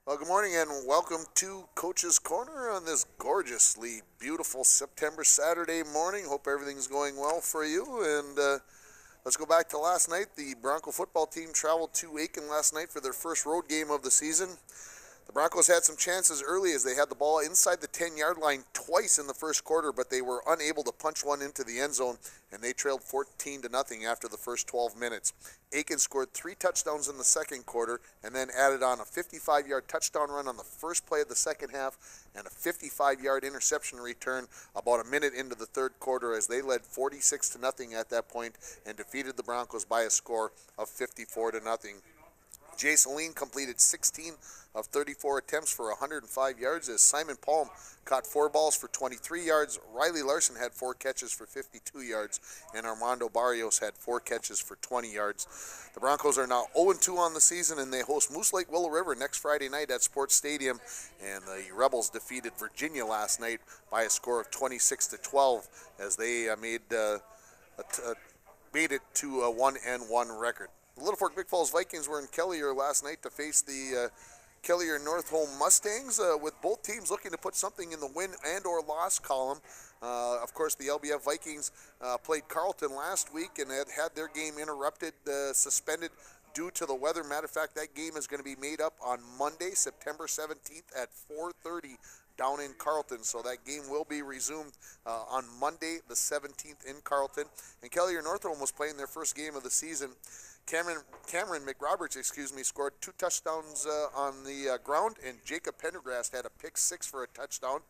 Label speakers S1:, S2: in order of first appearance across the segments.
S1: Well, good morning and welcome to Coach's Corner on this gorgeously beautiful September Saturday morning. Hope everything's going well for you. And let's go back to last night. The Bronco football team traveled to Aiken last night for their first road game of the season. The Broncos had some chances early as they had the ball inside the 10-yard line twice in the first quarter, but they were unable to punch one into the end zone, and they trailed 14 to nothing after the first 12 minutes. Aiken scored 3 touchdowns in the second quarter and then added on a 55-yard touchdown run on the first play of the second half and a 55-yard interception return about a minute into the third quarter as they led 46 to nothing at that point and defeated the Broncos by a score of 54 to nothing. Jay Saline completed 16 of 34 attempts for 105 yards as Simon Palm caught 4 balls for 23 yards. Riley Larson had 4 catches for 52 yards, and Armando Barrios had 4 catches for 20 yards. The Broncos are now 0-2 on the season, and they host Moose Lake Willow River next Friday night at Sports Stadium. And the Rebels defeated Virginia last night by a score of 26 to 12 as they made it to a 1-1 record. The Little Fork Big Falls Vikings were in Kelliher last night to face the Kelliher North Home Mustangs, with both teams looking to put something in the win and or loss column. Of course, the LBF Vikings played Carleton last week and had their game interrupted, suspended due to the weather. Matter of fact, that game is going to be made up on Monday, September 17th at 4:30 down in Carleton. So that game will be resumed on Monday, the 17th in Carleton. And Kelliher North Home was playing their first game of the season. Cameron McRoberts, scored 2 touchdowns on the ground, and Jacob Pendergrast had a pick 6 for a touchdown.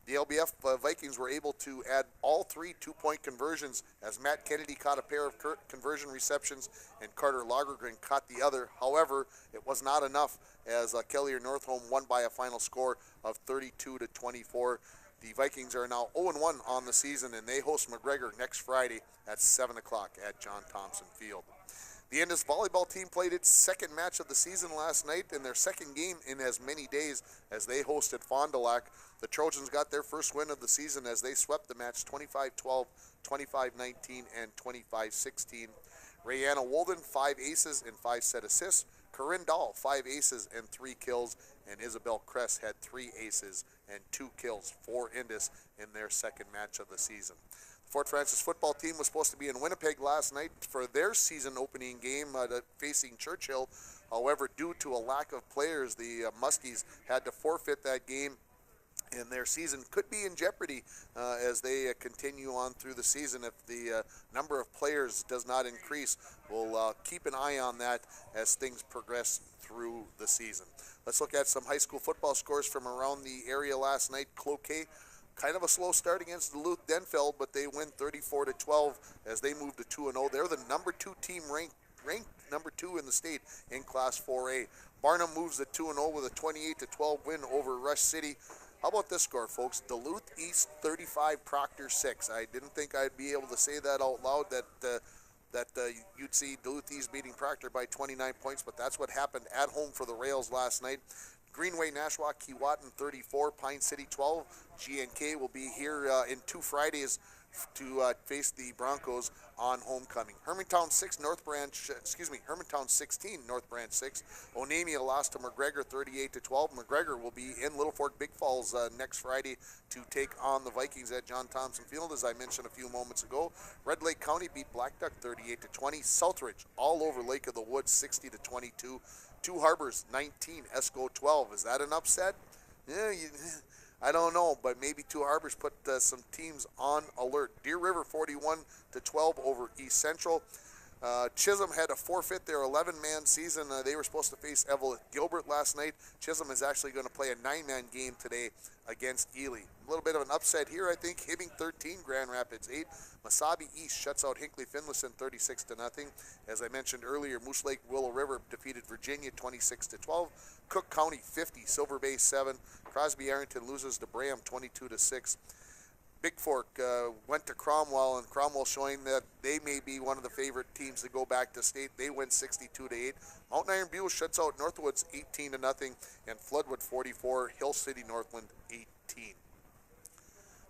S1: The LBF Vikings were able to add all 3 two-point conversions as Matt Kennedy caught a pair of conversion receptions and Carter Lagergren caught the other. However, it was not enough as Kelliher North Home won by a final score of 32 to 24. The Vikings are now 0-1 on the season, and they host McGregor next Friday at 7 o'clock at John Thompson Field. The Indus volleyball team played its second match of the season last night in their second game in as many days as they hosted Fond du Lac. The Trojans got their first win of the season as they swept the match 25-12, 25-19, and 25-16. Rayanna Wolden, 5 aces and 5 set assists. Corinne Dahl, 5 aces and 3 kills. And Isabel Kress had 3 aces and 2 kills for Indus in their second match of the season. Fort Francis football team was supposed to be in Winnipeg last night for their season opening game facing Churchill. However, due to a lack of players, the Muskies had to forfeit that game, and their season could be in jeopardy as they continue on through the season. If the number of players does not increase, we'll keep an eye on that as things progress through the season. Let's look at some high school football scores from around the area last night. Cloquet, kind of a slow start against Duluth Denfeld, but they win 34 to 12 as they move to 2-0. They're the number 2 team ranked number 2 in the state in Class 4A. Barnum moves to 2-0 with a 28 to 12 win over Rush City. How about this score, folks? Duluth East 35, Proctor 6. I didn't think I'd be able to say that out loud, that you'd see Duluth East beating Proctor by 29 points, but that's what happened at home for the Rails last night. Greenway, Nashua, Keewatin 34, Pine City 12. GNK will be here in 2 Fridays to face the Broncos on homecoming. Hermantown 16, North Branch 6. Onamia lost to McGregor 38 to 12. McGregor will be in Little Fork Big Falls next Friday to take on the Vikings at John Thompson Field, as I mentioned a few moments ago. Red Lake County beat Black Duck 38 to 20. Southridge all over Lake of the Woods 60 to 22. Two Harbors 19, Esco 12. Is that an upset? Yeah, I don't know, but maybe Two Harbors put some teams on alert. Deer River 41 to 12 over East Central. Chisholm had to forfeit their 11-man season. They were supposed to face Evelyn Gilbert last night. Chisholm is actually going to play a 9-man game today against Ely. A little bit of an upset here, I think. Hibbing 13, Grand Rapids 8. Masabi East shuts out Hinkley Finlayson 36 to nothing. As I mentioned earlier, Moose Lake Willow River defeated Virginia 26 to 12. Cook County 50, Silver Bay 7. Crosby Arrington loses to Bram 22 to 6. Big Fork went to Cromwell, and Cromwell showing that they may be one of the favorite teams to go back to state. They win 62 to 8. Mountain Iron Buell shuts out Northwoods 18 to nothing, and Floodwood 44, Hill City Northland 18.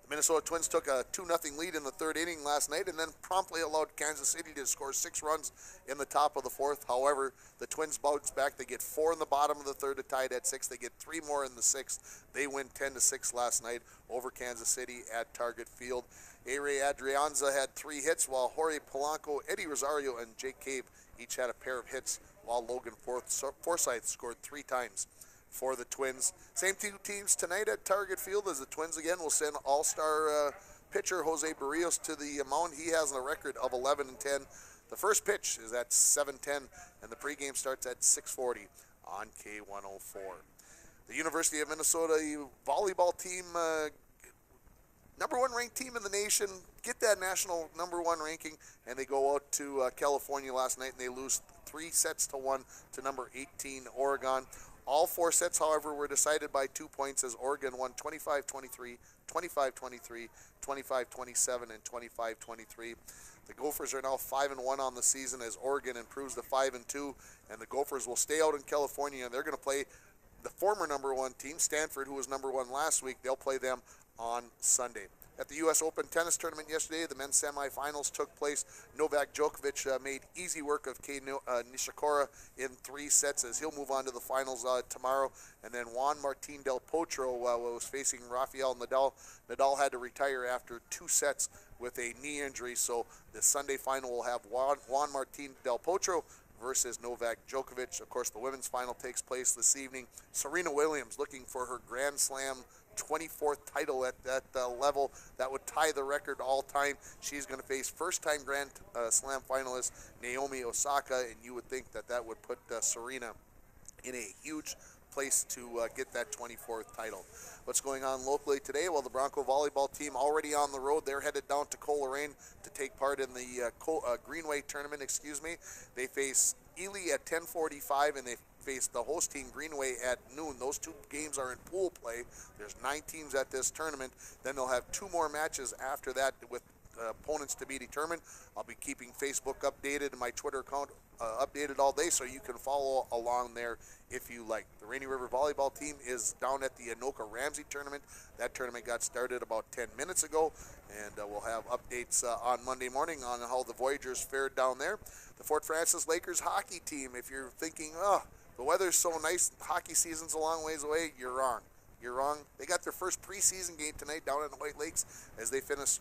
S1: The Minnesota Twins took a 2-0 lead in the third inning last night and then promptly allowed Kansas City to score 6 runs in the top of the fourth. However, the Twins bounce back. They get 4 in the bottom of the third to tie it at 6. They get 3 more in the sixth. They win 10-6 last night over Kansas City at Target Field. A-Ray Adrianza had 3 hits, while Jorge Polanco, Eddie Rosario, and Jake Cave each had a pair of hits, while Logan Forsythe scored 3 times for the Twins. Same 2 teams tonight at Target Field, as the Twins again will send all-star pitcher Jose Barrios to the mound. He has a record of 11-10. The first pitch is at 7:10, and the pregame starts at 6:40 on K104. The University of Minnesota volleyball team, number 1 ranked team in the nation, get that national number 1 ranking, and they go out to California last night and they lose 3-1 to number 18 Oregon. All 4 sets, however, were decided by 2 points, as Oregon won 25-23, 25-23, 25-27, and 25-23. The Gophers are now 5-1 on the season as Oregon improves to 5-2, and the Gophers will stay out in California, and they're going to play the former number 1 team, Stanford, who was number 1 last week. They'll play them on Sunday. At the U.S. Open tennis tournament yesterday, the men's semifinals took place. Novak Djokovic made easy work of Kei Nishikori in 3 sets, as he'll move on to the finals tomorrow. And then Juan Martín del Potro was facing Rafael Nadal. Nadal had to retire after 2 sets with a knee injury, so the Sunday final will have Juan Martín del Potro versus Novak Djokovic. Of course, the women's final takes place this evening. Serena Williams looking for her Grand Slam 24th title at that level. That would tie the record all time. She's going to face first-time Grand Slam finalist Naomi Osaka, and you would think that would put Serena in a huge place to get that 24th title. What's going on locally today? Well, the Bronco volleyball team already on the road. They're headed down to Coleraine to take part in the Greenway tournament. They face Ely at 10:45, and they face the host team Greenway at noon. Those 2 games are in pool play. There's 9 teams at this tournament. Then they'll have 2 more matches after that with opponents to be determined. I'll be keeping Facebook updated and my Twitter account updated all day, so you can follow along there if you like. The Rainy River volleyball team is down at the Anoka Ramsey tournament. That tournament got started about 10 minutes ago, and we'll have updates on Monday morning on how the Voyagers fared down there. The Fort Francis Lakers hockey team, if you're thinking, the weather's so nice, hockey season's a long ways away, you're wrong. You're wrong. They got their first preseason game tonight down in White Lakes as they face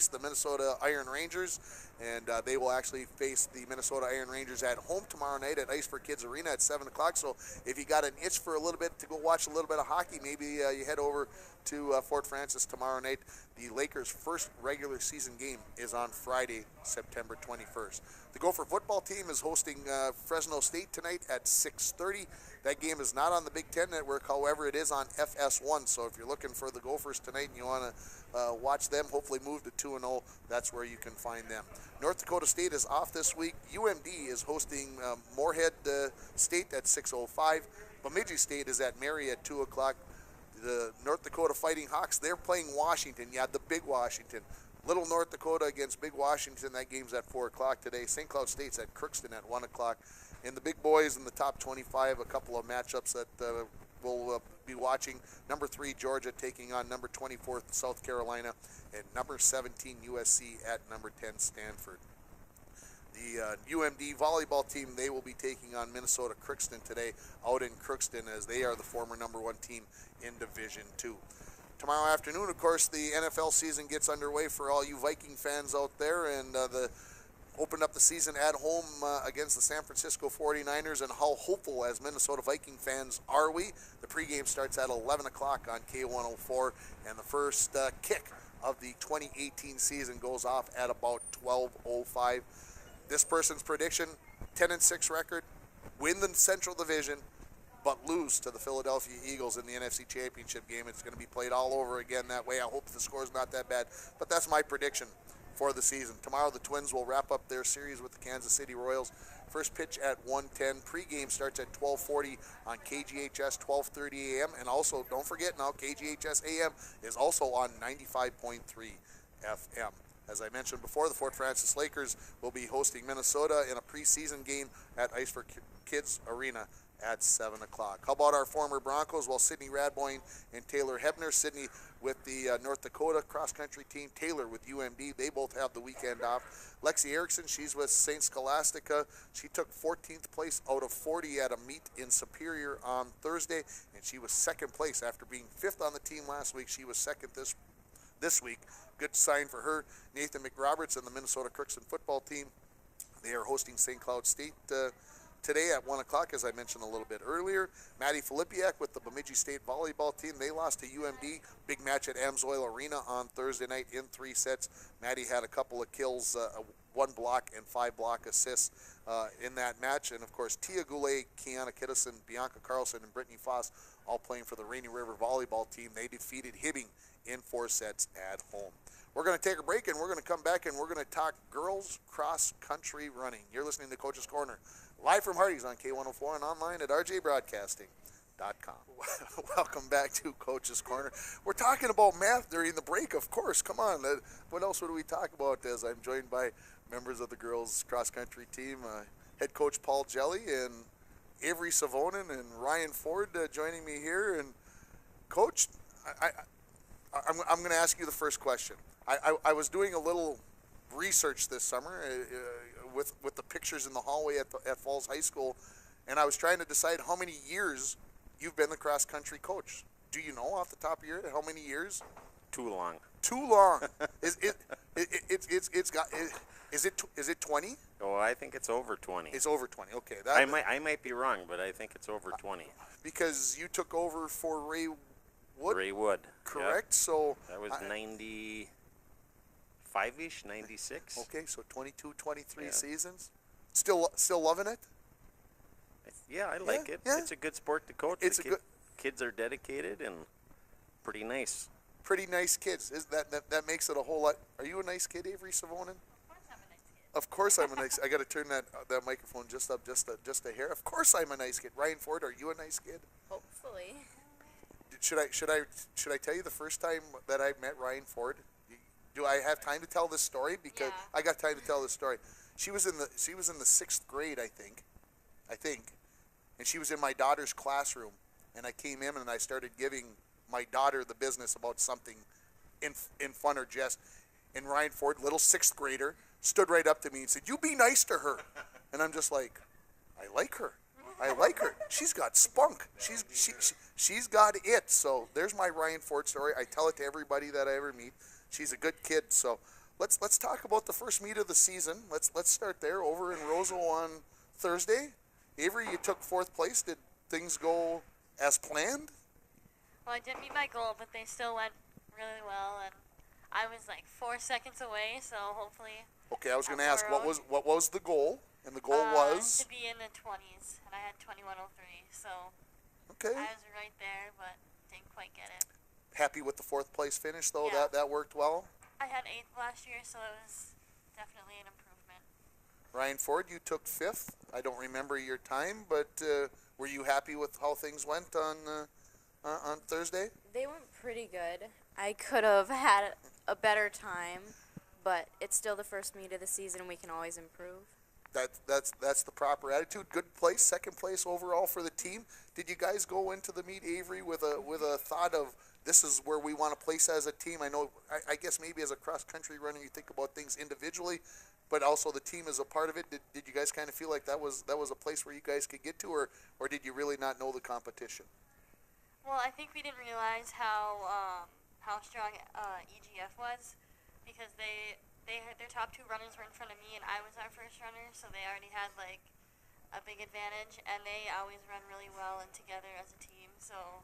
S1: the Minnesota Iron Rangers, and they will actually face the Minnesota Iron Rangers at home tomorrow night at Ice for Kids Arena at 7 o'clock. So if you got an itch for a little bit to go watch a little bit of hockey, maybe you head over to Fort Francis tomorrow night. The Lakers' first regular season game is on Friday, September 21st. The Gopher football team is hosting Fresno State tonight at 6:30. That game is not on the Big Ten Network, however, it is on FS1. So if you're looking for the Gophers tonight and you want to watch them, hopefully move to 2-0, that's where you can find them. North Dakota State is off this week. UMD is hosting Moorhead State at 6:05. Bemidji State is at Mary at 2 o'clock. The North Dakota Fighting Hawks, they're playing Washington. Yeah, the big Washington. Little North Dakota against Big Washington. That game's at 4 o'clock today. St. Cloud State's at Crookston at 1 o'clock. In the big boys in the top 25, a couple of matchups that we'll be watching. Number 3, Georgia taking on number 24, South Carolina, and number 17, USC at number 10, Stanford. The UMD volleyball team, they will be taking on Minnesota Crookston today out in Crookston, as they are the former number 1 team in Division II. Tomorrow afternoon, of course, the NFL season gets underway for all you Viking fans out there, and opened up the season at home against the San Francisco 49ers, and how hopeful as Minnesota Viking fans are we? The pregame starts at 11 o'clock on K104, and the first kick of the 2018 season goes off at about 12:05. This person's prediction, 10-6 record, win the Central Division, but lose to the Philadelphia Eagles in the NFC Championship game. It's going to be played all over again that way. I hope the score's not that bad, but that's my prediction for the season. Tomorrow, the Twins will wrap up their series with the Kansas City Royals. First pitch at 1:10. Pre-game starts at 12:40 on KGHS, 12:30 a.m. And also, don't forget now, KGHS AM is also on 95.3 FM. As I mentioned before, the Fort Francis Lakers will be hosting Minnesota in a preseason game at Ice for Kids Arena at 7 o'clock. How about our former Broncos? Well, Sydney Radboyne and Taylor Hebner. Sydney with the North Dakota cross-country team. Taylor with UMD. They both have the weekend off. Lexi Erickson, she's with St. Scholastica. She took 14th place out of 40 at a meet in Superior on Thursday, and she was second place after being fifth on the team last week. She was second this week. Good sign for her. Nathan McRoberts and the Minnesota Crookston football team. They are hosting St. Cloud State today at 1 o'clock, as I mentioned a little bit earlier. Maddie Filipiak with the Bemidji State volleyball team. They lost to UMD. Big match at Amsoil Arena on Thursday night in 3 sets. Maddie had a couple of kills, 1 block and 5 block assists in that match. And, of course, Tia Goulet, Kiana Kittison, Bianca Carlson, and Brittany Foss all playing for the Rainy River volleyball team. They defeated Hibbing in 4 sets at home. We're going to take a break, and we're going to come back, and we're going to talk girls cross-country running. You're listening to Coach's Corner, live from Hardy's on K104 and online at rjbroadcasting.com. Welcome back to Coach's Corner. We're talking about math during the break, of course. Come on. What else would we talk about as I'm joined by members of the girls cross-country team, head coach Paul Jelly and Avery Savonin and Ryan Ford joining me here. And, Coach, I'm going to ask you the first question. I was doing a little research this summer with the pictures in the hallway at Falls High School, and I was trying to decide how many years you've been the cross-country coach. Do you know off the top of your head how many years?
S2: Too long.
S1: Too long. Is it 20?
S2: Oh, I think it's over 20.
S1: It's over 20. Okay.
S2: I might be wrong, but I think it's over 20.
S1: Because you took over for Ray Wood.
S2: Ray Wood.
S1: Correct.
S2: Yep.
S1: So
S2: that was 95-ish, 96.
S1: Okay, so 22, 23 seasons. Still loving it?
S2: Yeah, I like it.
S1: Yeah.
S2: It's a good sport to coach. Kids are dedicated and pretty nice.
S1: Pretty nice kids. That makes it a whole lot. Are you a nice kid, Avery Savonin? Of course I'm a nice kid. I got to turn that microphone just up just a hair. Of course I'm a nice kid. Ryan Ford, are you a nice kid?
S3: Hopefully.
S1: Should I tell you the first time that I met Ryan Ford? Do I have time to tell this story? Because I got time to tell this story. She was in the 6th grade, I think, and she was in my daughter's classroom, and I came in and I started giving my daughter the business about something in fun or jest, and Ryan Ford, little 6th grader, stood right up to me and said, "You be nice to her," and I'm just like, I like her. She's got spunk. She's got it. So there's my Ryan Ford story. I tell it to everybody that I ever meet. She's a good kid. So let's talk about the first meet of the season. Let's start there over in Roseau on Thursday. Avery, you took 4th place. Did things go as planned?
S3: Well, I didn't meet my goal, but they still went really well, and I was like 4 seconds away. So hopefully.
S1: Okay, I was going to ask what was the goal, and the goal was
S3: to be in the 20s, and I had 21:03. So
S1: okay.
S3: I was right there, but didn't quite get it.
S1: Happy with the 4th place finish, though.
S3: Yeah.
S1: That worked well.
S3: I had 8th last year, so it was definitely an improvement.
S1: Ryan Ford, you took 5th. I don't remember your time, but were you happy with how things went on Thursday?
S4: They went pretty good. I could have had a better time, but it's still the first meet of the season, and we can always improve.
S1: That's the proper attitude. Good place, 2nd place overall for the team. Did you guys go into the meet, Avery, with a thought of this is where we want to place as a team? I know, I guess maybe as a cross-country runner you think about things individually, but also the team is a part of it. Did you guys kind of feel like that was a place where you guys could get to, or did you really not know the competition?
S3: Well, I think we didn't realize how strong EGF was, because their top 2 runners were in front of me, and I was our first runner, so they already had like a big advantage, and they always run really well and together as a team, so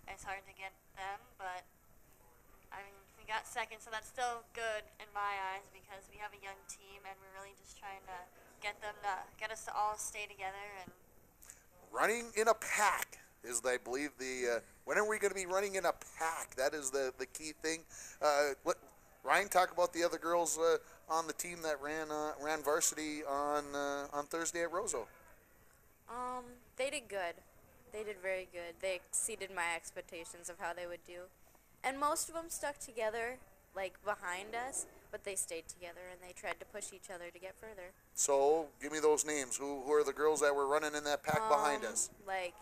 S3: it's hard to get them, but I mean, we got 2nd, so that's still good in my eyes, because we have a young team, and we're really just trying to get us to all stay together. And
S1: running in a pack is, I believe, when are we going to be running in a pack? That is the key thing. Ryan, talk about the other girls on the team that ran varsity on Thursday at Roseau.
S4: They did good. They did very good. They exceeded my expectations of how they would do. And most of them stuck together, like, behind us, but they stayed together and they tried to push each other to get further.
S1: So give me those names. Who are the girls that were running in that pack behind us?
S4: Like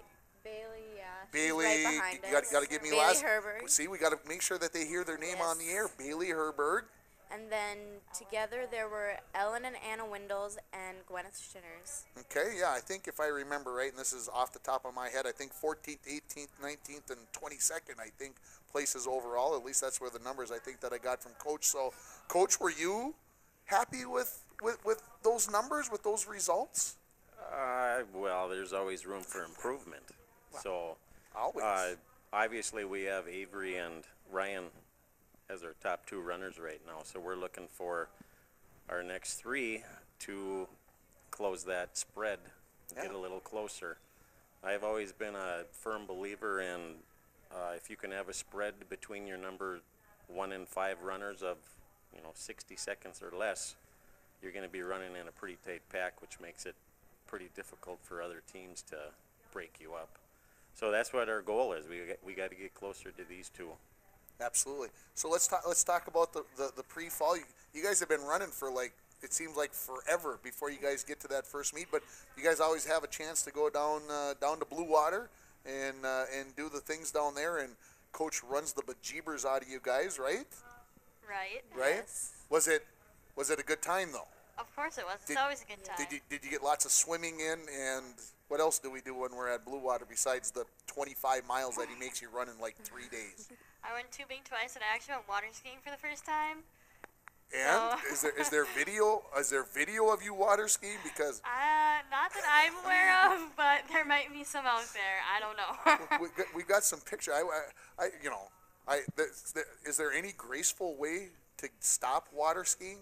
S4: Bailey, yeah. she's
S1: Bailey,
S4: right behind
S1: you
S4: us.
S1: got to give me
S4: Bailey
S1: last.
S4: Herberg.
S1: See, we got to make sure that they hear their name on the air.
S4: Yes.
S1: Bailey Herberg.
S4: And then together there were Ellen and Anna Windles and Gwyneth Shinners.
S1: Okay, yeah, I think if I remember right, and this is off the top of my head, I think 14th, 18th, 19th, and 22nd, I think, places overall. At least that's where the numbers I think that I got from Coach. So, Coach, were you happy with those numbers, with those results?
S2: Well, there's always room for improvement. So,
S1: Always.
S2: obviously, we have Avery and Ryan as our top 2 runners right now. So we're looking for our next 3 to close that spread, get a little closer. I've always been a firm believer in if you can have a spread between your number 1 and 5 runners of 60 seconds or less, you're going to be running in a pretty tight pack, which makes it pretty difficult for other teams to break you up. So that's what our goal is. We got to get closer to these 2.
S1: Absolutely. So let's talk about the pre-fall. You guys have been running for it seems like forever before you guys get to that first meet, but you guys always have a chance to go down to Blue Water and do the things down there. And Coach runs the bejeebers out of you guys, right?
S3: Right.
S1: Right.
S4: Yes.
S1: Was it a good time though?
S3: Of course it was. It's always a good time.
S1: Did you get lots of swimming in, and what else do we do when we're at Blue Water besides the 25 miles that he makes you run in 3 days?
S3: I went tubing twice, and I actually went water skiing for the first time.
S1: And
S3: So-
S1: is there video of you water skiing? Because
S3: Not that I'm aware of, but there might be some out there. I don't know.
S1: we got some picture. Is there any graceful way to stop water skiing?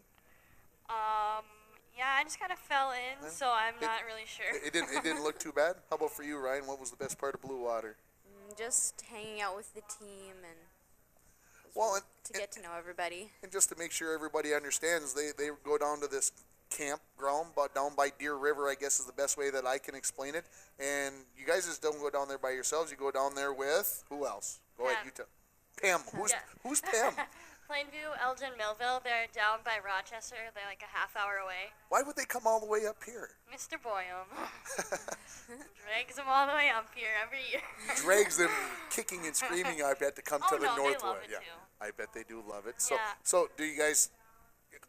S3: Yeah, I just kind of fell in, so I'm not really sure.
S1: It didn't look too bad. How about for you, Ryan? What was the best part of Blue Water?
S4: Just hanging out with the team and
S1: Well,
S4: to get to know everybody.
S1: and just to make sure everybody understands, they go down to this campground, but down by Deer River, I guess is the best way that I can explain it. And you guys just don't go down there by yourselves. You go down there with who else? Go ahead,
S3: Pam.
S1: you tell. Pam. Who's Pam?
S3: Plainview, Elgin, Millville, they're down by Rochester. They're like a half hour away.
S1: Why would they come all the way up here?
S3: Mr. Boyum drags them all the way up here every year.
S1: Drags them kicking and screaming, I bet, to come
S3: Oh,
S1: to the
S3: no, they
S1: Northwood.
S3: love it
S1: Yeah,
S3: too.
S1: I bet they do love it. So,
S3: Yeah.
S1: so do you guys?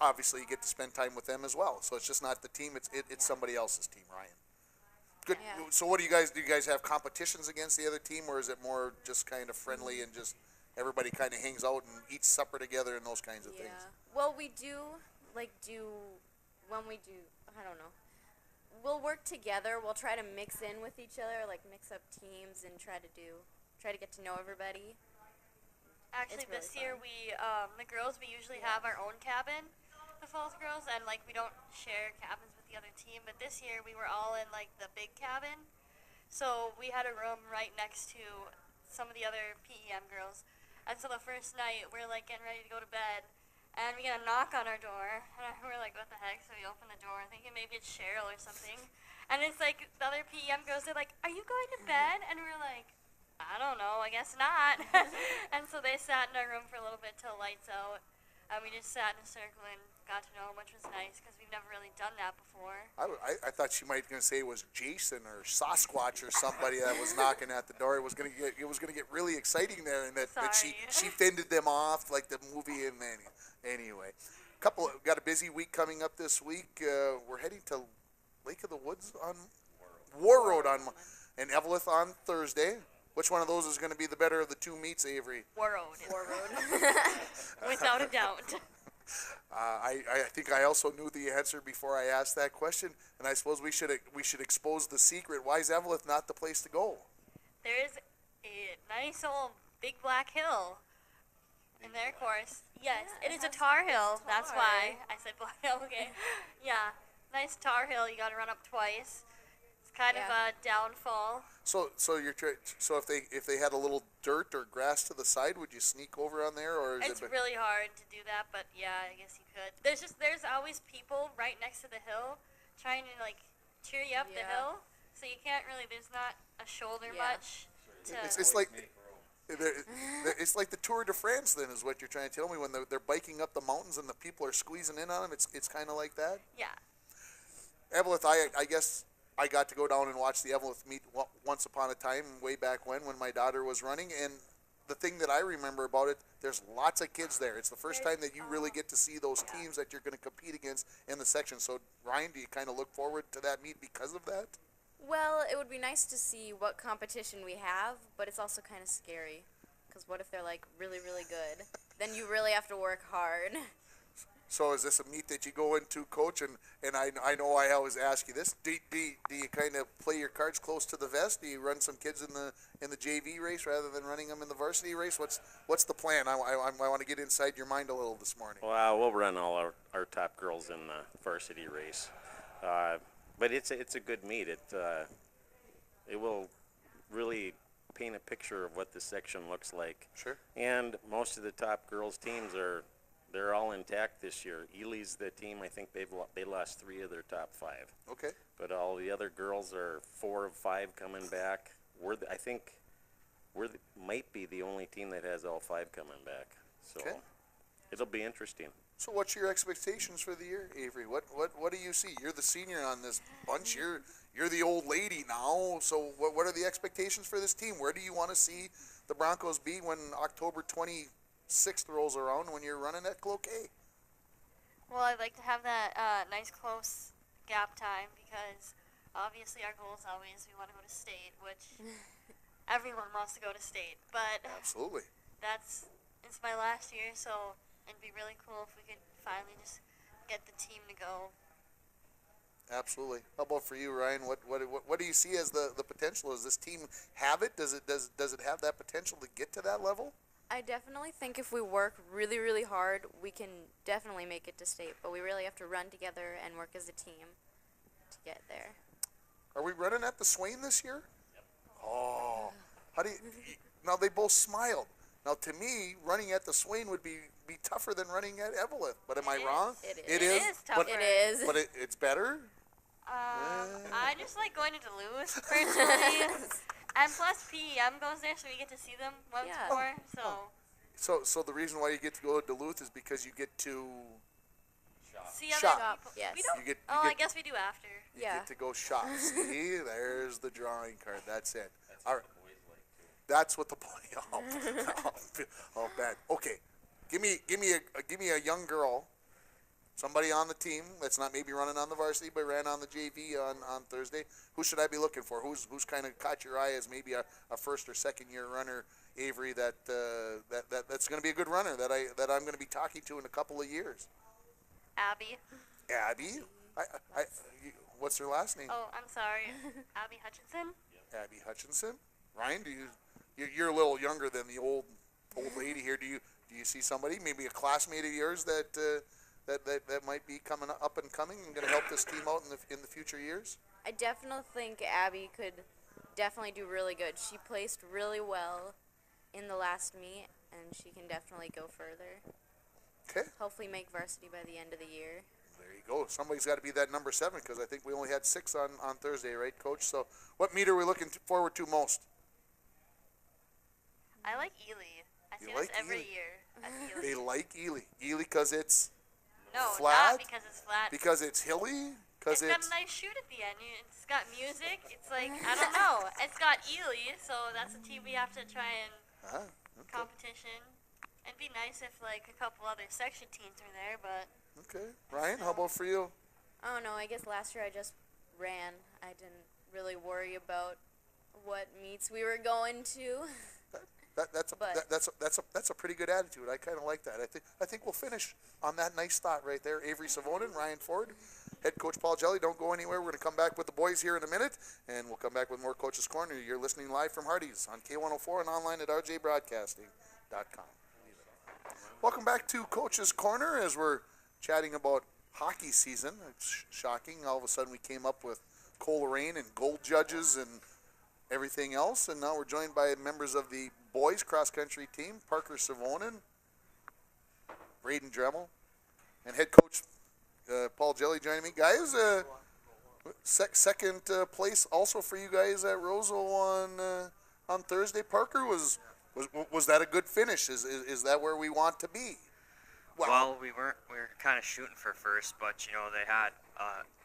S1: Obviously, you get to spend time with them as well. So it's just not the team; it's somebody else's team, Ryan. Good.
S4: Yeah.
S1: So what do you guys have competitions against the other team, or is it more just kind of friendly and just everybody kind of hangs out and eats supper together and those kinds of
S4: Yeah.
S1: things?
S4: Well, we do when we do. I don't know. We'll work together. We'll try to mix in with each other, like mix up teams and try to get to know everybody.
S3: Actually,
S4: It's really
S3: this year
S4: fun.
S3: the girls, we usually have our own cabin, the Falls girls, and we don't share cabins with the other team. But this year we were all in the big cabin, so we had a room right next to some of the other PEM girls. And so the first night we're getting ready to go to bed, and we get a knock on our door, and we're like, what the heck? So we open the door, thinking maybe it's Cheryl or something. And it's the other PEM girls, they're like, are you going to bed? And we're like, I don't know, I guess not. And so they sat in our room for a little bit till lights out. And we just sat in a circle and got to know them, which was nice because we've never really done that before.
S1: I thought she might going to say it was Jason or Sasquatch or somebody that was knocking at the door. It was going to get really exciting there, and that she
S3: Sorry.
S1: fended them off like the movie. And anyway, got a busy week coming up this week. We're heading to Lake of the Woods on War Road and Evelyn on Thursday. Which one of those is going to be the better of the 2 meets, Avery?
S3: War Road. Without a doubt.
S1: I think I also knew the answer before I asked that question, and I suppose we should expose the secret. Why is Evelyn not the place to go?
S3: There's a nice old big black hill in their course. Yes,
S4: Yeah,
S3: it
S4: it
S3: is a
S4: has-
S3: tar hill.
S4: it's
S3: That's
S4: tar.
S3: why I said black hill. Okay. Yeah, nice tar hill. You got to run up twice. It's kind of
S4: Yeah.
S3: a downfall.
S1: So if they had a little dirt or grass to the side, would you sneak over on there, or is
S3: It's
S1: it?
S3: really hard to do that, but yeah, I guess you could. There's always people right next to the hill trying to cheer you up the
S4: Yeah.
S3: hill, so you can't really. There's not a shoulder
S4: Yeah.
S3: much to.
S1: It's like It's like the Tour de France. Then is what you're trying to tell me when they're biking up the mountains and the people are squeezing in on them. It's kind of like that.
S3: Yeah.
S1: Eveleth, I guess I got to go down and watch the Eveleth meet once upon a time, way back when my daughter was running. And the thing that I remember about it, there's lots of kids there. It's the first time that you really get to see those teams that you're going to compete against in the section. So, Ryan, do you kind of look forward to that meet because of that?
S4: Well, it would be nice to see what competition we have, but it's also kind of scary. Because what if they're, like, really, really good? Then you really have to work hard.
S1: So is this a meet that you go into, Coach? And I know I always ask you this. Do you kind of play your cards close to the vest? Do you run some kids in the JV race rather than running them in the varsity race? What's the plan? I want to get inside your mind a little this morning.
S2: Well, we'll run all our top girls in the varsity race, but it's a good meet. It will really paint a picture of what the section looks like.
S1: Sure.
S2: And most of the top girls teams they're all intact this year. Ely's the team. I think they lost 3 of their top 5.
S1: Okay.
S2: But all the other girls are 4 of 5 coming back. I think might be the only team that has all 5 coming back. So
S1: Okay.
S2: it'll be interesting.
S1: So what's your expectations for the year, Avery? What do you see? You're the senior on this bunch. You're the old lady now. So what are the expectations for this team? Where do you want to see the Broncos be when October 26th rolls around when you're running at Cloquet?
S3: Well, I'd like to have that nice close gap time because obviously our goal is always we want to go to state, which everyone wants to go to state. But
S1: Absolutely.
S3: it's my last year, so it'd be really cool if we could finally just get the team to go.
S1: Absolutely. How about for you, Ryan? What do you see as the potential? Does this team have it? Does it have that potential to get to that level?
S4: I definitely think if we work really, really hard, we can definitely make it to state. But we really have to run together and work as a team to get there.
S1: Are we running at the Swain this year? Yep. Oh, how do you? Now they both smiled. Now to me, running at the Swain would be tougher than running at Eveleth. But am I wrong?
S4: It is.
S1: It
S3: It
S1: is.
S3: is tougher.
S4: It is.
S1: But it's better.
S3: I just like going to Duluth personally, and plus PM goes there, so we get to see them once
S4: Yeah.
S3: more. So
S1: So the reason why you get to go to Duluth is because you get to
S3: see
S1: Shop.
S3: other people.
S4: Yes.
S3: We don't.
S1: You get-
S3: oh,
S1: you
S3: I
S1: get-
S3: guess we do after.
S1: you
S4: Yeah.
S1: get to go shop. See, there's the drawing card. That's it. All right. That's what the boy. Oh, bad. Okay, give me a young girl, somebody on the team that's not maybe running on the varsity but ran on the JV on Thursday. Who should I be looking for? Who's kind of caught your eye as maybe a first or second year runner, Avery? That's going to be a good runner that I'm going to be talking to in a couple of years.
S3: Abby.
S1: Abby. What's her last name?
S3: Oh, I'm sorry. Abby Hutchinson.
S1: Abby Hutchinson. Ryan, you're a little younger than the old lady here. Do you see somebody, maybe a classmate of yours that might be coming up and coming and going to help this team out in the future years?
S4: I definitely think Abby could definitely do really good. She placed really well in the last meet, and she can definitely go further.
S1: Okay,
S4: Hopefully make varsity by the end of the year.
S1: there you go. Somebody's got to be that number 7 because I think we only had 6 on Thursday, right, Coach? So what meet are we looking forward to most?
S3: I like Ely. I see
S1: You
S3: this
S1: like
S3: every
S1: Ely?
S3: year. At Ely.
S1: They like Ely. Ely because it's
S3: No,
S1: flat?
S3: not because it's flat.
S1: because it's hilly. Because
S3: It's got a nice shoot at the end. It's got music. It's like I don't know. It's got Ely, so that's the team we have to try and
S1: okay.
S3: competition. It'd be nice if like a couple other section teams were there, but
S1: Okay, Ryan, how about for you?
S4: I don't know. I guess last year I just ran. I didn't really worry about what meets we were going to.
S1: That's a pretty good attitude. I kind of like that. I think we'll finish on that nice thought right there. Avery Savonin, Ryan Ford, head coach Paul Jelly. Don't go anywhere. We're going to come back with the boys here in a minute, and we'll come back with more Coach's Corner. You're listening live from Hardee's on K104 and online at rjbroadcasting.com. Welcome back to Coach's Corner as we're chatting about hockey season. It's shocking. All of a sudden we came up with Coleraine and gold judges and everything else, and now we're joined by members of the boys cross-country team, Parker Savonin, Braden Dremel, and head coach Paul Jelly joining me. Guys, second place also for you guys at Roseau on Thursday. Parker, was Was that a good finish? Is that where we want to be?
S5: Well, we were kind of shooting for first, but they had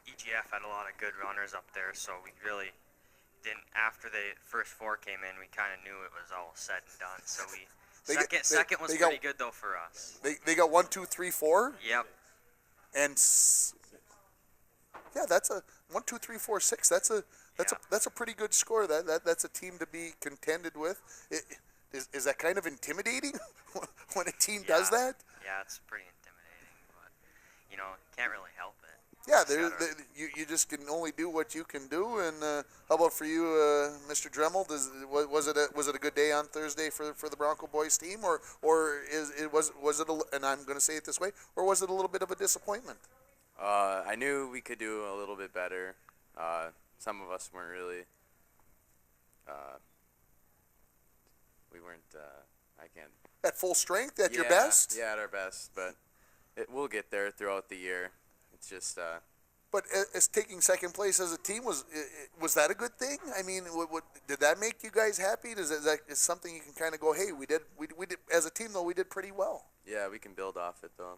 S5: EGF had a lot of good runners up there, so we really didn't. After the first 4 came in, we kind of knew it was all said and done. So second was pretty good though for us.
S1: They got 1, 2, 3, 4.
S5: Yep.
S1: And yeah, that's a 1, 2, 3, 4, 6. That's a pretty good score. That's a team to be contended with. Is that kind of intimidating when a team does that?
S5: Yeah, it's pretty intimidating, but can't really help it.
S1: Yeah, you just can only do what you can do. And how about for you, Mr. Dremel? Was it a good day on Thursday for the Bronco boys team, or was it and I'm going to say it this way, or was it a little bit of a disappointment?
S6: I knew we could do a little bit better. Some of us weren't really. We weren't. I can't.
S1: At full strength, at your best.
S6: Yeah, at our best, but we'll get there throughout the year. It's just.
S1: But as taking second place as a team was that a good thing? I mean, did that make you guys happy? Is something you can kind of go, hey, we did as a team though, we did pretty well.
S6: Yeah, we can build off it though.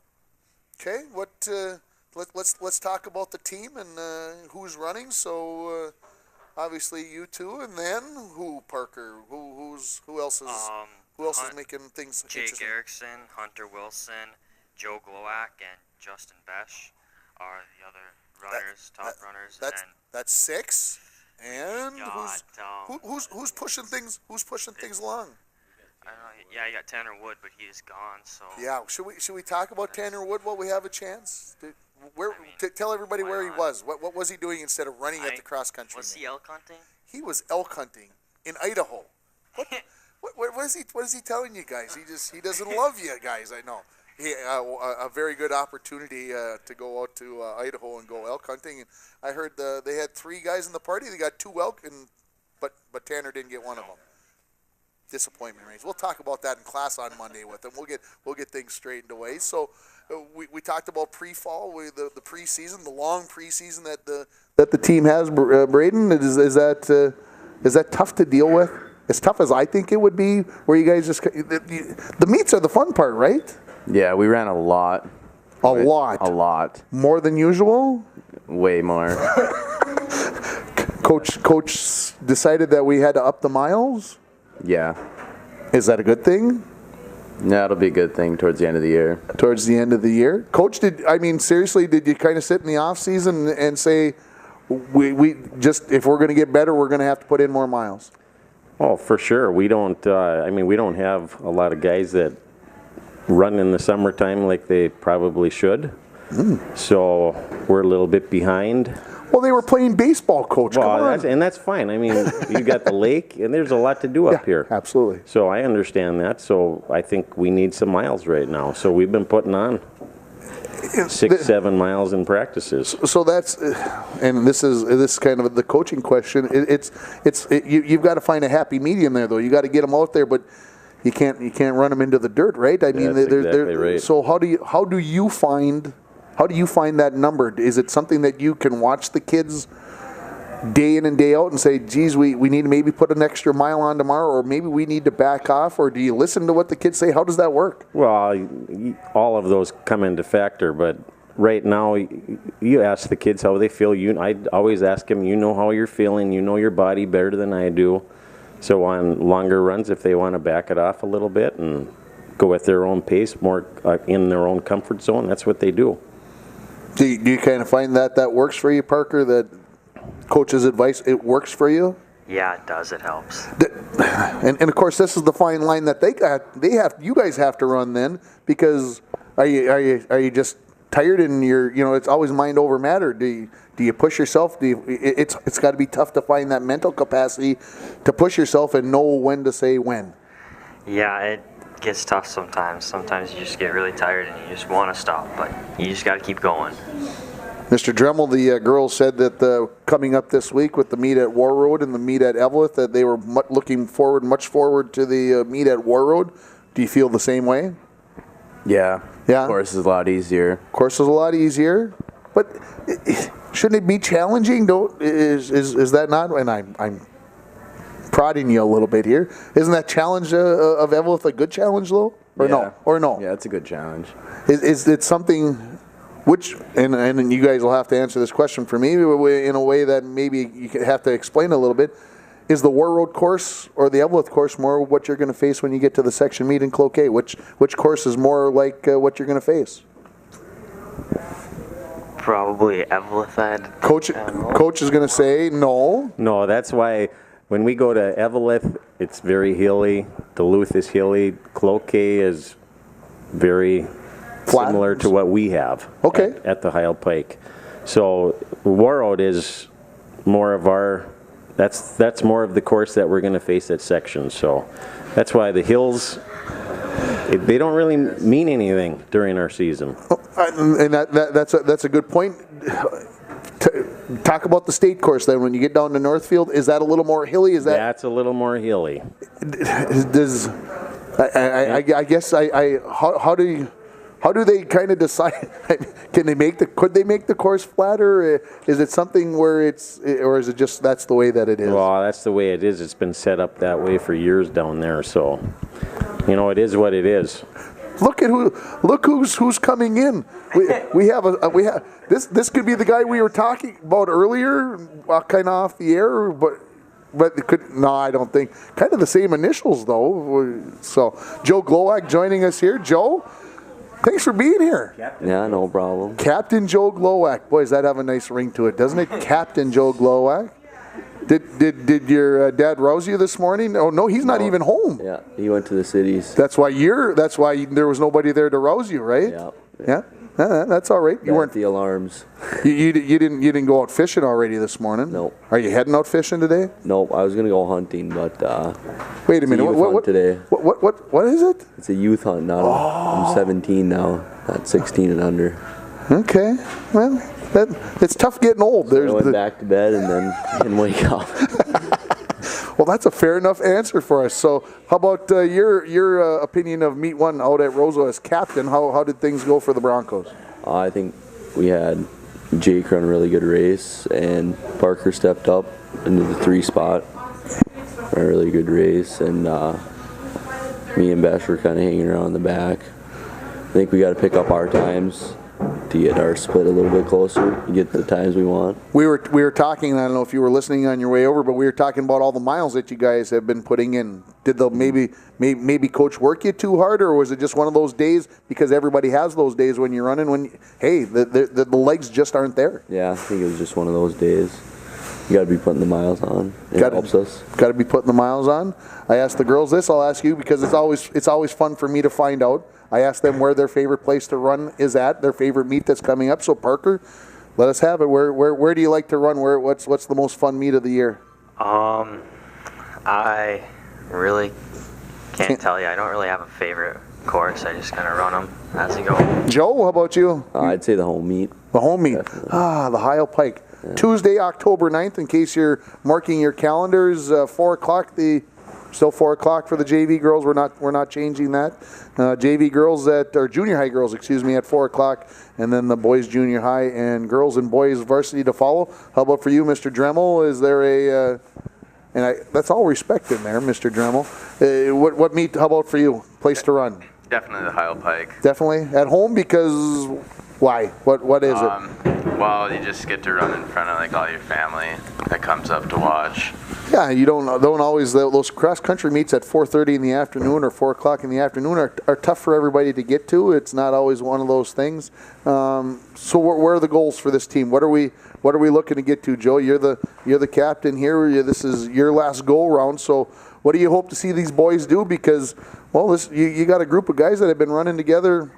S1: Okay, let's talk about the team and who's running. So obviously you two, and then who, Parker? Who else is making things
S5: Jake
S1: interesting?
S5: Erickson, Hunter Wilson, Joe Glowak, and Justin Besch are the other runners, top runners.
S1: That's 6. And
S5: got,
S1: who's pushing things? Who's pushing things along?
S5: I don't know. Yeah, you got Tanner Wood, but he is gone. So
S1: Yeah, should we talk about Tanner Wood while we have a chance? Tell everybody where he was. What was he doing instead of running at the cross country?
S5: Was he elk hunting?
S1: He was elk hunting in Idaho. What is he telling you guys? He doesn't love you guys. I know. A very good opportunity to go out to Idaho and go elk hunting. And I heard they had 3 guys in the party. They got 2 elk, but Tanner didn't get one of them. Disappointment range. We'll talk about that in class on Monday with them. We'll get things straightened away. So we talked about pre-fall, the preseason, the long preseason that the team has. Braden, is that tough to deal with? As tough as I think it would be, where you guys just the meets are the fun part, right?
S6: Yeah, we ran a lot.
S1: A lot. More than usual?
S6: Way more.
S1: Coach decided that we had to up the miles?
S6: Yeah.
S1: Is that a good thing?
S6: That'll be a good thing towards the end of the year.
S1: Towards the end of the year? Coach, seriously, did you kind of sit in the off season and say, we just, if we're going to get better, we're going to have to put in more miles?
S2: Oh, for sure. We don't. We don't have a lot of guys that run in the summertime like they probably should. So we're a little bit behind.
S1: Well, they were playing baseball, Coach.
S2: Well,
S1: Come on.
S2: that's fine. I mean, you got the lake, and there's a lot to do up here.
S1: Absolutely.
S2: So I understand that. So I think we need some miles right now. So we've been putting on 6-7 miles in practices.
S1: So that's, and this is kind of the coaching question. You've got to find a happy medium there, though. You got to get them out there, but you can't run them into the dirt, right? I mean,
S2: that's exactly right.
S1: So how do you find that number? Is it something that you can watch the kids day in and day out and say, geez, we need to maybe put an extra mile on tomorrow, or maybe we need to back off, or do you listen to what the kids say? How does that work?
S2: Well, all of those come into factor, but right now you ask the kids how they feel. I always ask them, you know how you're feeling, you know your body better than I do. So on longer runs, if they want to back it off a little bit and go at their own pace, more in their own comfort zone, that's what they do.
S1: Do you kind of find that works for you, Parker, that coach's advice, it works for you?
S5: Yeah, it does. It helps.
S1: And of course, this is the fine line that you guys have to run then, because are you just tired and it's always mind over matter? Do you push yourself? It's got to be tough to find that mental capacity to push yourself and know when to say when.
S5: Yeah, it gets tough sometimes. Sometimes you just get really tired and you just want to stop, but you just got to keep going.
S1: Mr. Dremel, the girls said that coming up this week with the meet at War Road and the meet at Eveleth, that they were looking much forward to the meet at War Road. Do you feel the same way?
S6: Yeah.
S1: Yeah.
S6: Of course, it's a lot easier.
S1: Course is a lot easier, but shouldn't it be challenging? Is that not? And I'm prodding you a little bit here. Isn't that challenge of Evelyn a good challenge though, or no? Or no?
S7: Yeah, it's a good challenge.
S1: Is it something which, and you guys will have to answer this question for me in a way that maybe you could have to explain a little bit. Is the War Road course or the Evelyn course more what you're going to face when you get to the section meet in Cloquet? Which course is more like what you're going to face?
S5: Probably Evelyn.
S1: Coach is going to say no.
S2: No, that's why when we go to Evelyn, it's very hilly. Duluth is hilly. Cloquet is very
S1: Flat.
S2: similar to what we have
S1: Okay.
S2: at the Heil Pike. So War Road is more of our, that's more of the course that we're going to face at sections. So that's why the hills, they don't really mean anything during our season.
S1: And that's a good point. Talk about the state course then. When you get down to Northfield, is that a little more hilly? Is that
S2: That's a little more hilly.
S1: does? I guess how do they kind of decide? Could they make the course flatter? Is it something where or is it just that's the way that it is?
S2: Well, that's the way it is. It's been set up that way for years down there. So, it is what it is.
S1: Look who's coming in. We have this could be the guy we were talking about earlier, kind of off the air, but it could I don't think kind of the same initials though. So Joe Glowak joining us here. Joe, thanks for being here.
S8: Yeah, no problem.
S1: Captain Joe Glowak. Boy, does that have a nice ring to it, doesn't it? Captain Joe Glowak. Did your dad rouse you this morning? Oh no, he's not even home.
S8: Yeah, he went to the cities.
S1: That's why there was nobody there to rouse you, right?
S8: Yeah.
S1: Yeah, that's all right. You
S8: Got
S1: weren't
S8: the alarms.
S1: you didn't go out fishing already this morning.
S8: No.
S1: Are you heading out fishing today?
S8: Nope, I was gonna go hunting, but
S1: Wait a minute.
S8: youth
S1: What
S8: hunt today.
S1: What is it?
S8: It's a youth hunt now. I'm 17 now, not 16 and under.
S1: Okay. Well, it's tough getting old.
S8: I went back to bed and then didn't wake up.
S1: Well, that's a fair enough answer for us. So, how about your opinion of Meet One out at Roseau as captain? How did things go for the Broncos?
S8: I think we had Jake run a really good race, and Parker stepped up into the 3 spot. Ran a really good race, and me and Besh were kind of hanging around in the back. I think we got to pick up our times to get our split a little bit closer, get the times we want.
S1: We were talking. I don't know if you were listening on your way over, but we were talking about all the miles that you guys have been putting in. Did maybe coach work you too hard, or was it just one of those days? Because everybody has those days when you're running. The legs just aren't there.
S8: Yeah, I think it was just one of those days. You got to be putting the miles on. It helps us.
S1: Got to be putting the miles on. I asked the girls this. I'll ask you because it's always fun for me to find out. I asked them where their favorite place to run is at, their favorite meet that's coming up. So Parker, let us have it. Where do you like to run? What's the most fun meet of the year?
S5: I really can't tell you. I don't really have a favorite course. I just kind of run them as they go.
S1: Joe, how about you?
S8: I'd say the home meet.
S1: The home meet.
S8: Definitely.
S1: The Heil Pike.
S8: Yeah.
S1: Tuesday, October 9th, in case you're marking your calendars, 4 o'clock. Still 4 o'clock for the JV girls. We're not changing that. JV girls or junior high girls, at 4 o'clock, and then the boys junior high and girls and boys varsity to follow. How about for you, Mr. Dremel? Is there that's all respect in there, Mr. Dremel. What meet? How about for you? Place to run?
S6: Definitely the Heil Pike.
S1: Definitely at home because why? What is it?
S6: Well, you just get to run in front of all your family that comes up to watch.
S1: Yeah, you don't always those cross country meets at 4:30 in the afternoon or 4 o'clock in the afternoon are tough for everybody to get to. It's not always one of those things. So where are the goals for this team? What are we looking to get to, Joe? You're the captain here. This is your last go round. So what do you hope to see these boys do? Because you got a group of guys that have been running together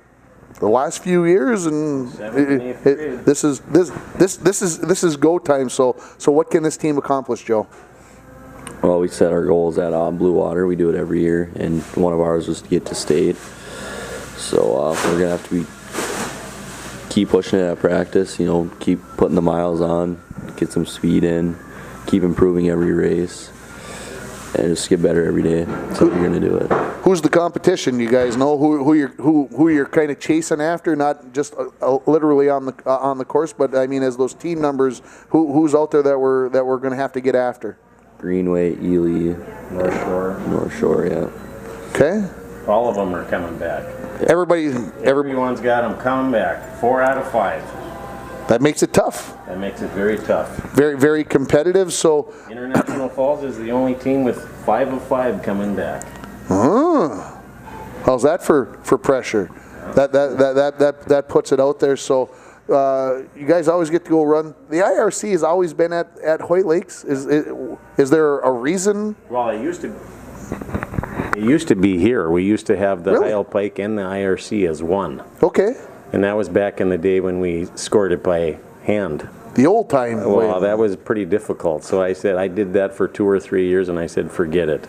S1: the last few years, and this is go time. So what can this team accomplish, Joe?
S8: Well, we set our goals at Blue Water. We do it every year, and one of ours was to get to state. So we're gonna have to keep pushing it at practice. Keep putting the miles on, get some speed in, keep improving every race, and just get better every day. That's how we're gonna do it.
S1: Who's the competition? You guys know who you're kind of chasing after, not just literally on the course, but I mean as those team numbers. Who's out there that we're going to have to get after?
S8: Greenway, Ely,
S2: North Shore.
S8: North Shore, yeah.
S1: Okay.
S2: All of them are coming back.
S1: Everybody,
S2: Everyone's got them coming back. 4 out of 5.
S1: that makes it tough.
S2: That makes it very tough.
S1: Very, very competitive. So,
S2: International Falls is the only team with 5 of 5 coming back.
S1: how's that for pressure? That puts it out there. So, you guys always get to go run. The IRC has always been at Hoyt Lakes. Is there a reason?
S2: Well, it used to be here. We used to have the
S1: Really?
S2: Heil Pike and the IRC as one.
S1: Okay.
S2: And that was back in the day when we scored it by hand.
S1: The old time way.
S2: Well, that was pretty difficult. So I said, I did that for 2 or 3 years, and I said, forget it.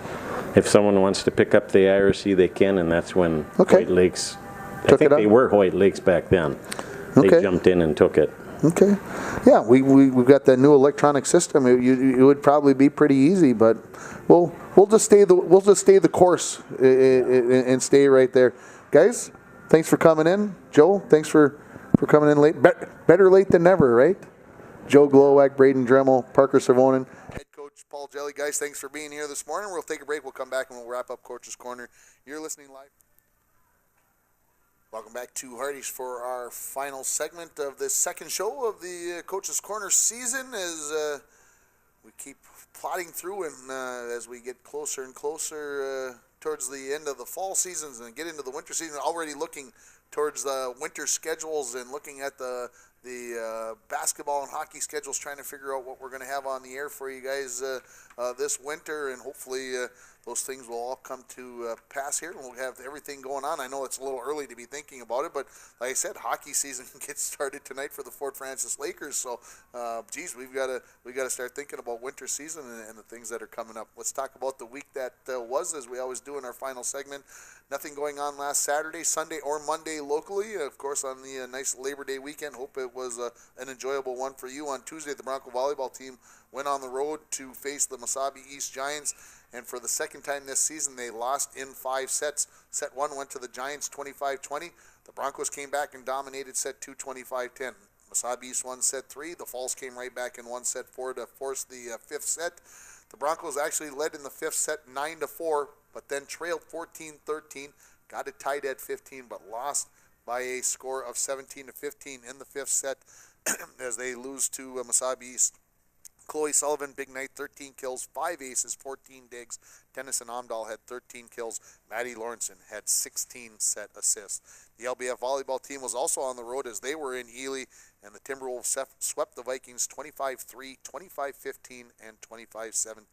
S2: If someone wants to pick up the IRC, they can, and that's when
S1: Okay.
S2: Hoyt Lakes, I
S1: Took
S2: think
S1: it up?
S2: they were Hoyt Lakes back then. They
S1: Okay.
S2: jumped in and took it.
S1: Okay. Yeah, we've got that new electronic system. It would probably be pretty easy, but we'll just stay the course and stay right there, guys. Thanks for coming in, Joe. Thanks for coming in late. Better late than never, right? Joe Glowak, Braden Dremel, Parker Savonin, head coach Paul Jelly. Guys, thanks for being here this morning. We'll take a break. We'll come back and we'll wrap up Coach's Corner. You're listening live. Welcome back to Hardy's for our final segment of this second show of the Coach's Corner season as we keep plodding through and as we get closer and closer towards the end of the fall seasons and get into the winter season, already looking towards the winter schedules and looking at the basketball and hockey schedules, trying to figure out what we're going to have on the air for you guys this winter, and hopefully those things will all come to pass here, and we'll have everything going on. I know it's a little early to be thinking about it, but like I said, hockey season gets started tonight for the Fort Francis Lakers. So, geez, we got to start thinking about winter season and the things that are coming up. Let's talk about the week that was, as we always do in our final segment. Nothing going on last Saturday, Sunday, or Monday locally. Of course, on the nice Labor Day weekend. Hope it was an enjoyable one for you. On Tuesday, the Bronco volleyball team went on the road to face the Mesabi East Giants. And for the second time this season, they lost in 5 sets. Set 1 went to the Giants 25-20. The Broncos came back and dominated set 2 25-10. Mesabi East won set 3. The Falls came right back and won set 4 to force the 5th set. The Broncos actually led in the 5th set 9-4, but then trailed 14-13. Got it tied at 15, but lost by a score of 17-15 in the 5th set as they lose to Mesabi East. Chloe Sullivan, big night, 13 kills, 5 aces, 14 digs. Dennis and Amdahl had 13 kills. Maddie Lawrenson had 16 set assists. The LBF volleyball team was also on the road as they were in Ely, and the Timberwolves swept the Vikings 25-3, 25-15, and 25-17.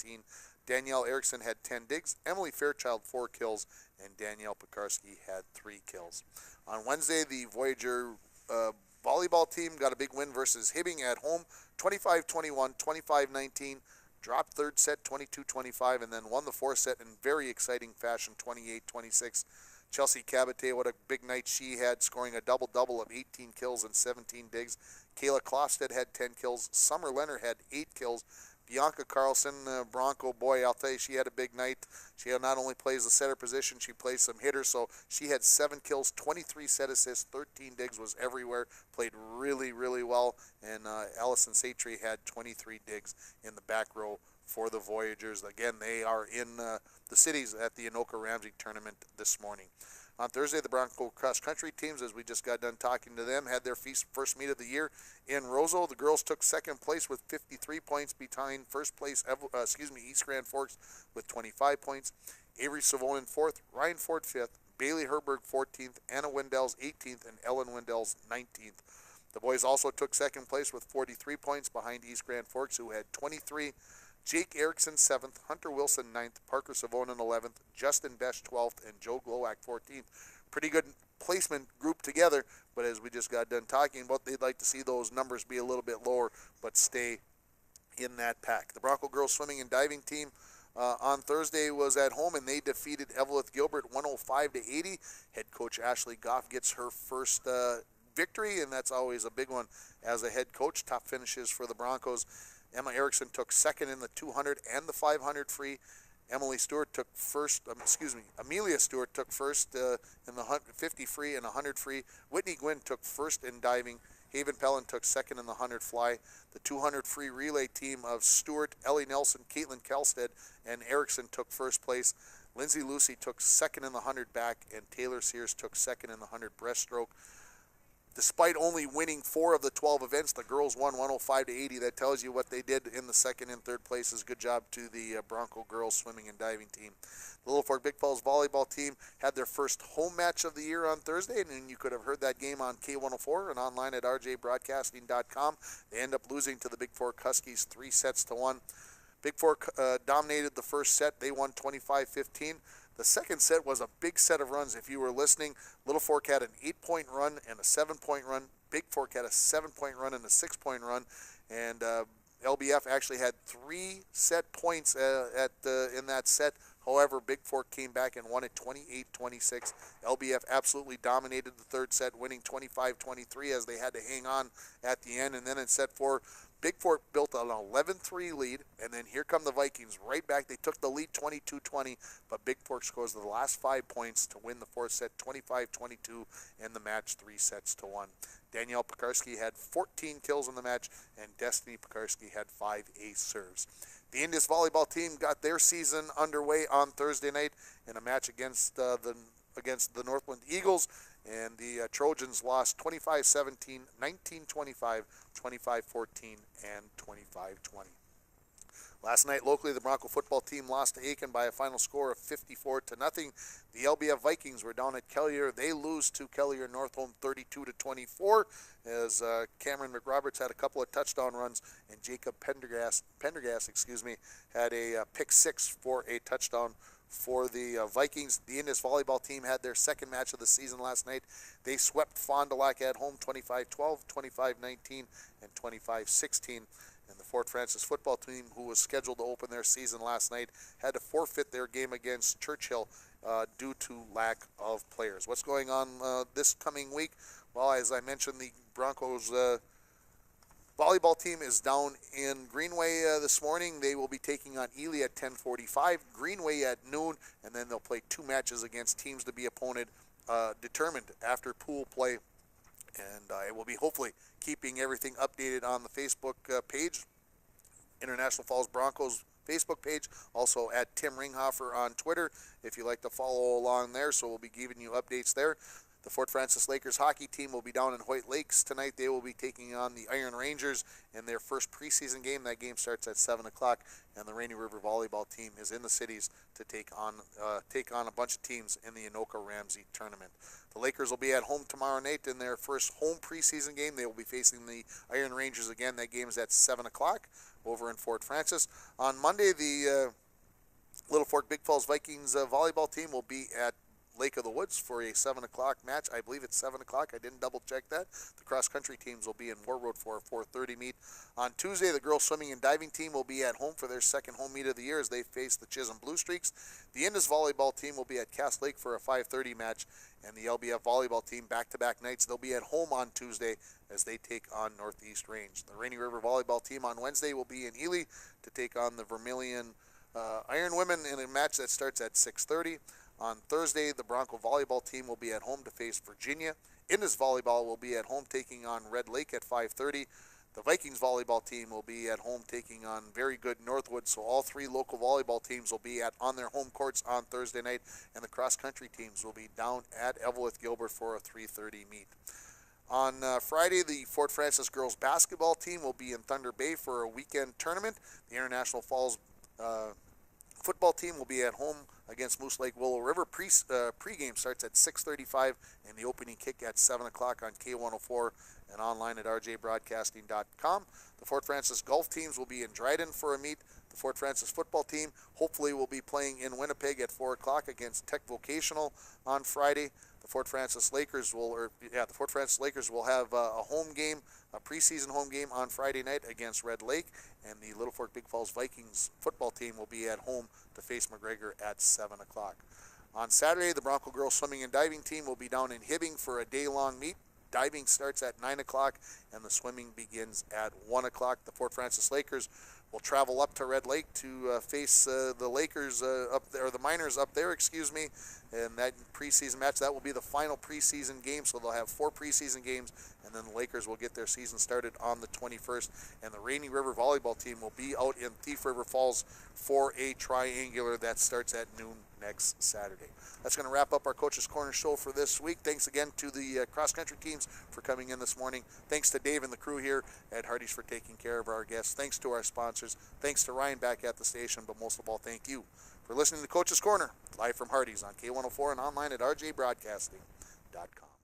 S1: Danielle Erickson had 10 digs. Emily Fairchild, 4 kills, and Danielle Pekarski had 3 kills. On Wednesday, the Voyager volleyball team got a big win versus Hibbing at home, 25-21, 25-19, dropped third set 22-25, and then won the 4th set in very exciting fashion, 28-26. Chelsea Cabate, what a big night she had, scoring a double-double of 18 kills and 17 digs. Kayla Klofstedt had 10 kills. Summer Leonard had 8 kills. Bianca Carlson, Bronco, boy, I'll tell you, she had a big night. She not only plays the setter position, she plays some hitters, so she had 7 kills, 23 set assists, 13 digs, was everywhere, played really, really well, and Allison Satry had 23 digs in the back row for the Voyagers. Again, they are in the cities at the Anoka Ramsey tournament this morning. On Thursday, the Bronco cross-country teams, as we just got done talking to them, had their first meet of the year in Roseau. The girls took second place with 53 points behind first place, East Grand Forks with 25 points. Avery Savonin 4th, Ryan Ford 5th, Bailey Herberg 14th, Anna Wendell's 18th, and Ellen Wendell's 19th. The boys also took second place with 43 points behind East Grand Forks, who had 23. Jake Erickson 7th, Hunter Wilson 9th, Parker Savonin 11th, Justin Besch 12th, and Joe Glowak 14th. Pretty good placement group together, but as we just got done talking about, they'd like to see those numbers be a little bit lower, but stay in that pack. The Bronco girls swimming and diving team on Thursday was at home, and they defeated Evelyn Gilbert 105-80. Head coach Ashley Goff gets her first victory, and that's always a big one as a head coach. Top finishes for the Broncos. Emma Erickson took second in the 200 and the 500 free. Amelia Stewart took first in the 50 free and 100 free. Whitney Gwynn took first in diving. Haven Pellin took second in the 100 fly. The 200 free relay team of Stewart, Ellie Nelson, Caitlin Kelstead, and Erickson took first place. Lindsay Lucy took second in the 100 back, and Taylor Sears took second in the 100 breaststroke. Despite only winning 4 of the 12 events, the girls won 105-80. That tells you what they did in the second and third places. Good job to the Bronco girls swimming and diving team. The Little Fork Big Falls volleyball team had their first home match of the year on Thursday, and you could have heard that game on K104 and online at rjbroadcasting.com. They end up losing to the Big Fork Huskies 3-1. Big Fork dominated the first set. They won 25-15. The second set was a big set of runs. If you were listening, Little Fork had an 8-point run and a 7-point run. Big Fork had a 7-point run and a 6-point run. And LBF actually had 3 set points in that set. However, Big Fork came back and won it 28-26. LBF absolutely dominated the third set, winning 25-23 as they had to hang on at the end. And then in set 4, Big Fork built an 11-3 lead, and then here come the Vikings right back. They took the lead 22-20, but Big Fork scores the last 5 points to win the fourth set 25-22 and the match 3-1. Danielle Pekarski had 14 kills in the match, and Destiny Pekarski had 5 ace serves. The Indies volleyball team got their season underway on Thursday night in a match against the Northland Eagles, and the Trojans lost 25-17, 19-25, 25-14, and 25-20. Last night, locally, the Bronco football team lost to Aiken by a final score of 54-0. The LBF Vikings were down at Kelliher. They lose to Kelliher Northholm 32-24 as Cameron McRoberts had a couple of touchdown runs, and Jacob Pendergast, had a pick 6 for a touchdown for the Vikings. The Indies volleyball team had their second match of the season last night. They swept Fond du Lac at home 25-12, 25-19, and 25-16. And the Fort Francis football team, who was scheduled to open their season last night, had to forfeit their game against Churchill due to lack of players. What's going on this coming week? Well, as I mentioned, the Broncos volleyball team is down in Greenway this morning. They will be taking on Ely at 10:45, Greenway at noon, and then they'll play 2 matches against teams to be determined after pool play. And I will be hopefully keeping everything updated on the Facebook page, International Falls Broncos Facebook page, also at Tim Ringhofer on Twitter if you like to follow along there. So we'll be giving you updates there. The Fort Francis Lakers hockey team will be down in Hoyt Lakes tonight. They will be taking on the Iron Rangers in their first preseason game. That game starts at 7 o'clock, and the Rainy River volleyball team is in the cities to take on a bunch of teams in the Anoka Ramsey tournament. The Lakers will be at home tomorrow night in their first home preseason game. They will be facing the Iron Rangers again. That game is at 7 o'clock over in Fort Francis. On Monday, the Little Fork Big Falls Vikings volleyball team will be at Lake of the Woods for a 7 o'clock match. I believe it's 7 o'clock. I didn't double check that. The cross-country teams will be in Moore Road for a 4:30 meet. On Tuesday, the girls swimming and diving team will be at home for their second home meet of the year as they face the Chisholm Blue Streaks. The Indus volleyball team will be at Cass Lake for a 5:30 match, and the LBF volleyball team back-to-back nights. They'll be at home on Tuesday as they take on Northeast Range. The Rainy River volleyball team on Wednesday will be in Ely to take on the Vermilion Iron Women in a match that starts at 6:30. On Thursday, the Bronco volleyball team will be at home to face Virginia. Indus volleyball will be at home taking on Red Lake at 5:30. The Vikings volleyball team will be at home taking on very good Northwood. So all 3 local volleyball teams will be on their home courts on Thursday night, and the cross-country teams will be down at Eveleth Gilbert for a 3:30 meet. On Friday, the Fort Francis girls basketball team will be in Thunder Bay for a weekend tournament. The International Falls football team will be at home against Moose Lake Willow River. Pre-game starts at 6:35 and the opening kick at 7 o'clock on K104 and online at rjbroadcasting.com. The Fort Francis golf teams will be in Dryden for a meet. The Fort Francis football team hopefully will be playing in Winnipeg at 4 o'clock against Tech Vocational on Friday. The Fort Francis Lakers will have a home game, a preseason home game on Friday night against Red Lake, and the Little Fork Big Falls Vikings football team will be at home to face McGregor at 7 o'clock. On Saturday, the Bronco girls swimming and diving team will be down in Hibbing for a day-long meet. Diving starts at 9 o'clock, and the swimming begins at 1 o'clock. The Fort Francis Lakers will travel up to Red Lake to face the Lakers up there, or the Miners up there, excuse me, and that preseason match, that will be the final preseason game, so they'll have 4 preseason games, and then the Lakers will get their season started on the 21st, and the Rainy River volleyball team will be out in Thief River Falls for a triangular that starts at noon next Saturday. That's going to wrap up our Coach's Corner show for this week. Thanks again to the cross-country teams for coming in this morning. Thanks to Dave and the crew here at Hardee's for taking care of our guests. Thanks to our sponsors. Thanks to Ryan back at the station, but most of all, thank you for listening to Coach's Corner, live from Hardee's on K104 and online at rjbroadcasting.com.